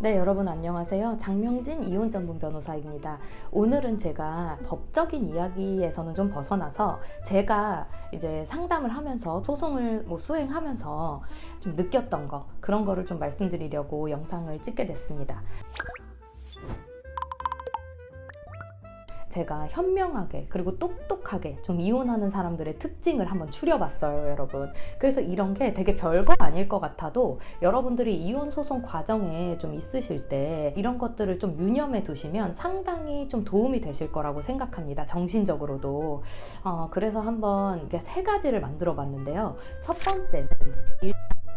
네, 여러분 안녕하세요. 장명진 이혼 전문 변호사입니다. 오늘은 제가 법적인 이야기에서는 좀 벗어나서 제가 이제 상담을 하면서 소송을 수행하면서 좀 느꼈던 거, 그런 거를 좀 말씀드리려고 영상을 찍게 됐습니다. 제가 현명하게 그리고 똑똑하게 좀 이혼하는 사람들의 특징을 한번 추려봤어요, 여러분. 그래서 이런 게 되게 별거 아닐 것 같아도 여러분들이 이혼 소송 과정에 좀 있으실 때 이런 것들을 좀 유념해 두시면 상당히 좀 도움이 되실 거라고 생각합니다, 정신적으로도. 그래서 한번 이렇게 세 가지를 만들어 봤는데요. 첫 번째는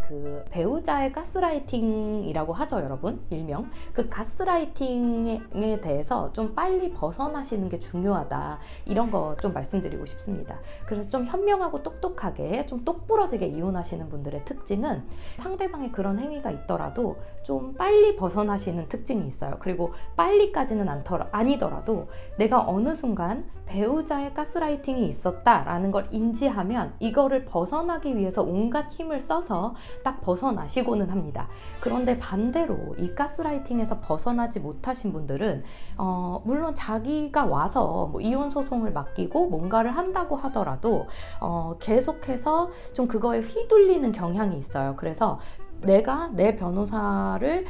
그 배우자의 가스라이팅이라고 하죠, 여러분. 일명 그 가스라이팅에 대해서 좀 빨리 벗어나시는 게 중요하다, 이런 거 좀 말씀드리고 싶습니다. 그래서 좀 현명하고 똑똑하게 좀 똑부러지게 이혼하시는 분들의 특징은 상대방의 그런 행위가 있더라도 좀 빨리 벗어나시는 특징이 있어요. 그리고 빨리까지는 아니더라도 내가 어느 순간 배우자의 가스라이팅이 있었다라는 걸 인지하면 이거를 벗어나기 위해서 온갖 힘을 써서 딱 벗어나시고는 합니다. 그런데 반대로 이 가스라이팅에서 벗어나지 못하신 분들은 물론 자기가 와서 이혼 소송을 맡기고 뭔가를 한다고 하더라도 계속해서 좀 그거에 휘둘리는 경향이 있어요. 그래서 내가 내 변호사를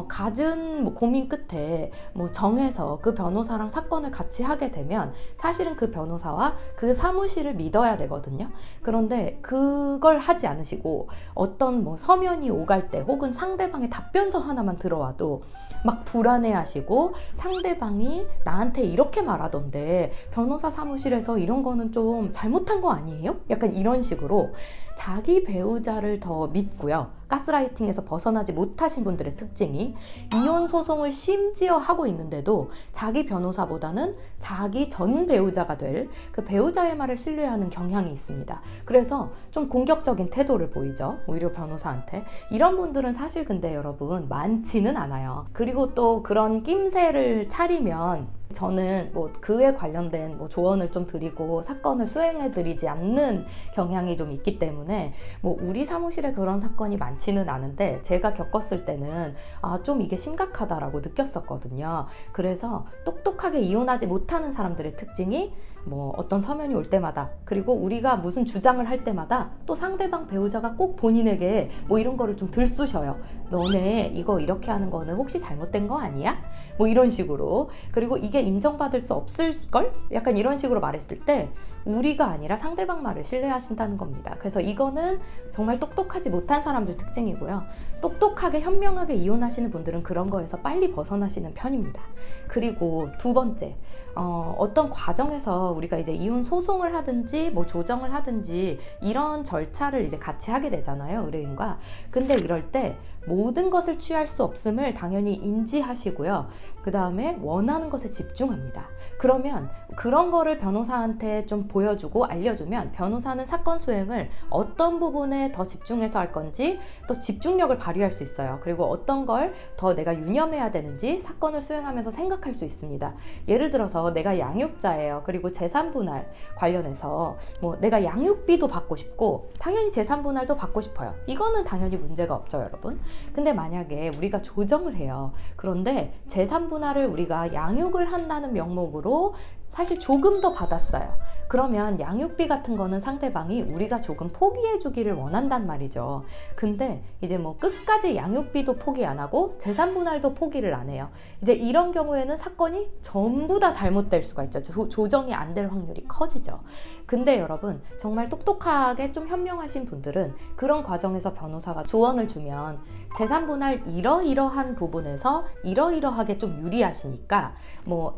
갖은 고민 끝에 정해서 그 변호사랑 사건을 같이 하게 되면 사실은 그 변호사와 그 사무실을 믿어야 되거든요. 그런데 그걸 하지 않으시고 어떤 서면이 오갈 때 혹은 상대방의 답변서 하나만 들어와도 막 불안해하시고, 상대방이 나한테 이렇게 말하던데 변호사 사무실에서 이런 거는 좀 잘못한 거 아니에요? 약간 이런 식으로 자기 배우자를 더 믿고요. 가스라이팅에서 벗어나지 못하신 분들의 특징이 이혼 소송을 심지어 하고 있는데도 자기 변호사보다는 자기 전 배우자가 될 그 배우자의 말을 신뢰하는 경향이 있습니다. 그래서 좀 공격적인 태도를 보이죠, 오히려 변호사한테. 이런 분들은 사실 근데 여러분 많지는 않아요. 그리고 또 그런 낌새를 차리면 저는 그에 관련된 조언을 좀 드리고 사건을 수행해 드리지 않는 경향이 좀 있기 때문에 우리 사무실에 그런 사건이 많지는 않은데 제가 겪었을 때는 좀 이게 심각하다라고 느꼈었거든요. 그래서 똑똑하게 이혼하지 못하는 사람들의 특징이 어떤 서면이 올 때마다, 그리고 우리가 무슨 주장을 할 때마다 또 상대방 배우자가 꼭 본인에게 이런 거를 좀 들쑤셔요. 너네 이거 이렇게 하는 거는 혹시 잘못된 거 아니야? 이런 식으로. 그리고 이게 인정받을 수 없을걸? 약간 이런 식으로 말했을 때 우리가 아니라 상대방 말을 신뢰하신다는 겁니다. 그래서 이거는 정말 똑똑하지 못한 사람들 특징이고요. 똑똑하게 현명하게 이혼하시는 분들은 그런 거에서 빨리 벗어나시는 편입니다. 그리고 두 번째, 어떤 과정에서 우리가 이제 이혼 소송을 하든지 조정을 하든지 이런 절차를 이제 같이 하게 되잖아요, 의뢰인과. 근데 이럴 때 모든 것을 취할 수 없음을 당연히 인지하시고요. 그 다음에 원하는 것에 집중합니다. 그러면 그런 거를 변호사한테 좀 보여주고 알려주면 변호사는 사건 수행을 어떤 부분에 더 집중해서 할 건지 또 집중력을 발휘할 수 있어요. 그리고 어떤 걸 더 내가 유념해야 되는지 사건을 수행하면서 생각할 수 있습니다. 예를 들어서 내가 양육자예요. 그리고 재산분할 관련해서 내가 양육비도 받고 싶고 당연히 재산분할도 받고 싶어요. 이거는 당연히 문제가 없죠, 여러분. 근데 만약에 우리가 조정을 해요. 그런데 재산분할을 우리가 양육을 한다는 명목으로 사실 조금 더 받았어요. 그러면 양육비 같은 거는 상대방이 우리가 조금 포기해 주기를 원한단 말이죠. 근데 이제 끝까지 양육비도 포기 안 하고 재산분할도 포기를 안 해요. 이제 이런 경우에는 사건이 전부 다 잘못될 수가 있죠. 조정이 안 될 확률이 커지죠. 근데 여러분, 정말 똑똑하게 좀 현명하신 분들은 그런 과정에서 변호사가 조언을 주면 재산분할 이러이러한 부분에서 이러이러하게 좀 유리하시니까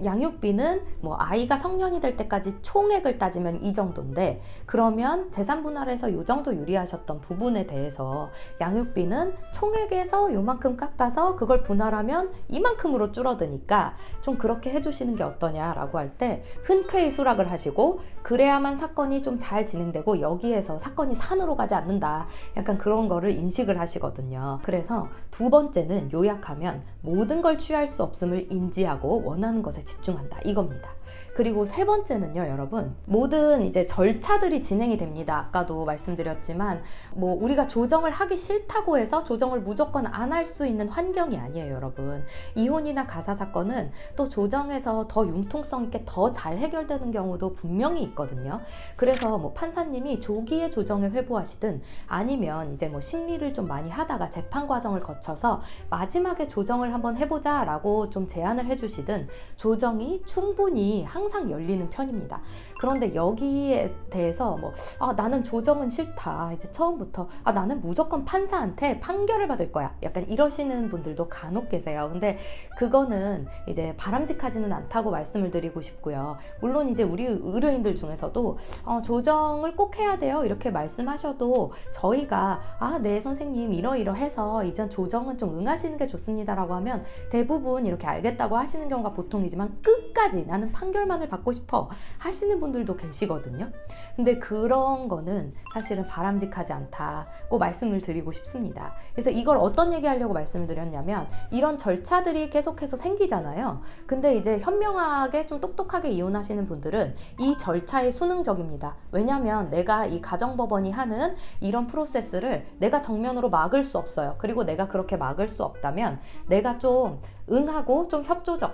양육비는 아이가 성년이 될 때까지 총액을 따지면 이 정도인데, 그러면 재산분할에서 이 정도 유리하셨던 부분에 대해서 양육비는 총액에서 요만큼 깎아서 그걸 분할하면 이만큼으로 줄어드니까 좀 그렇게 해주시는 게 어떠냐라고 할 때 흔쾌히 수락을 하시고, 그래야만 사건이 좀 잘 진행되고 여기에서 사건이 산으로 가지 않는다, 약간 그런 거를 인식을 하시거든요. 그래서 두 번째는 요약하면 모든 걸 취할 수 없음을 인지하고 원하는 것에 집중한다, 이겁니다. 그리고 세 번째는요, 여러분. 모든 이제 절차들이 진행이 됩니다. 아까도 말씀드렸지만 뭐 우리가 조정을 하기 싫다고 해서 조정을 무조건 안 할 수 있는 환경이 아니에요, 여러분. 이혼이나 가사 사건은 또 조정에서 더 융통성 있게 더 잘 해결되는 경우도 분명히 있거든요. 그래서 뭐 판사님이 조기에 조정에 회부하시든 아니면 이제 뭐 심리를 좀 많이 하다가 재판 과정을 거쳐서 마지막에 조정을 한번 해보자 라고 좀 제안을 해주시든 조정이 충분히 항상 열리는 편입니다. 그런데 여기에 대해서 뭐 나는 조정은 싫다, 이제 처음부터 나는 무조건 판사한테 판결을 받을 거야, 약간 이러시는 분들도 간혹 계세요. 근데 그거는 이제 바람직하지는 않다고 말씀을 드리고 싶고요. 물론 이제 우리 의뢰인들 중에서도 조정을 꼭 해야 돼요 이렇게 말씀하셔도 저희가 네 선생님 이러이러해서 이전 조정은 좀 응하시는 게 좋습니다 라고 하면 대부분 이렇게 알겠다고 하시는 경우가 보통이지만 끝까지 나는 판결만을 받고 싶어 하시는 분들도 계시거든요. 근데 그런 거는 사실은 바람직하지 않다고 말씀을 드리고 싶습니다. 그래서 이걸 어떤 얘기하려고 말씀을 드렸냐면, 이런 절차들이 계속해서 생기잖아요. 근데 이제 현명하게 좀 똑똑하게 이혼하시는 분들은 이 절차에 순응적입니다. 왜냐하면 내가 이 가정법원이 하는 이런 프로세스를 내가 정면으로 막을 수 없어요. 그리고 내가 그렇게 막을 수 없다면 내가 좀 응하고 좀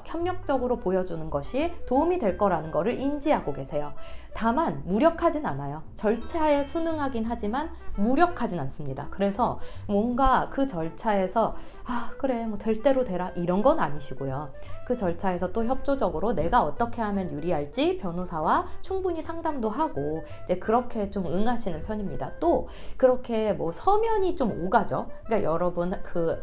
협력적으로 보여주는 것이 도움이 될 거라는 거를 인지하고 계세요. 다만 무력하진 않아요. 절차에 순응하긴 하지만 무력하진 않습니다. 그래서 뭔가 그 절차에서 그래 뭐 될 대로 되라 이런 건 아니시고요. 그 절차에서 또 협조적으로 내가 어떻게 하면 유리할지 변호사와 충분히 상담도 하고 이제 그렇게 좀 응하시는 편입니다. 또 그렇게 뭐 서면이 좀 오가죠. 그러니까 여러분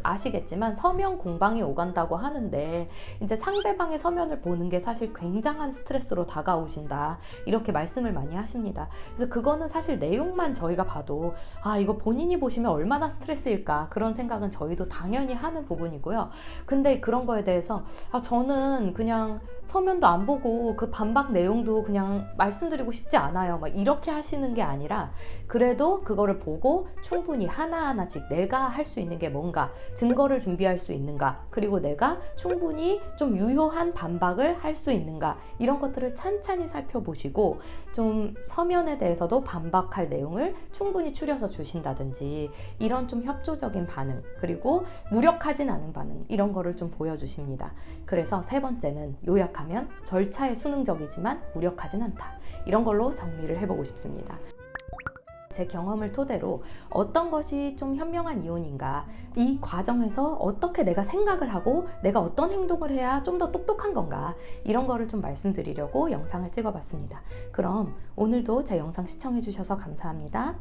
아시겠지만 서면 공방이 오간다고 하는데 이제 상대방의 서면을 보는 게 사실 굉장한 스트레스로 다가오신다 이렇게 말씀을 많이 하십니다. 그래서 그거는 사실 내용만 저희가 봐도 이거 본인이 보시면 얼마나 스트레스일까 그런 생각은 저희도 당연히 하는 부분이고요. 근데 그런 거에 대해서 저는 그냥 서면도 안 보고 그 반박 내용도 그냥 말씀드리고 싶지 않아요 막 이렇게 하시는 게 아니라, 그래도 그거를 보고 충분히 하나하나씩 내가 할 수 있는 게 뭔가, 증거를 준비할 수 있는가, 그리고 내가 충분히 좀 유효한 반박을 할 수 있는가, 이런 것들을 찬찬히 살펴보시고 좀 서면에 대해서도 반박할 내용을 충분히 추려서 주신다든지 이런 좀 협조적인 반응, 그리고 무력하진 않은 반응, 이런 거를 좀 보여주십니다. 그래서 세 번째는 요약하면 절차에 순응적이지만 무력하진 않다, 이런 걸로 정리를 해보고 싶습니다. 제 경험을 토대로 어떤 것이 좀 현명한 이혼인가, 이 과정에서 어떻게 내가 생각을 하고 내가 어떤 행동을 해야 좀 더 똑똑한 건가, 이런 거를 좀 말씀드리려고 영상을 찍어봤습니다. 그럼 오늘도 제 영상 시청해 주셔서 감사합니다.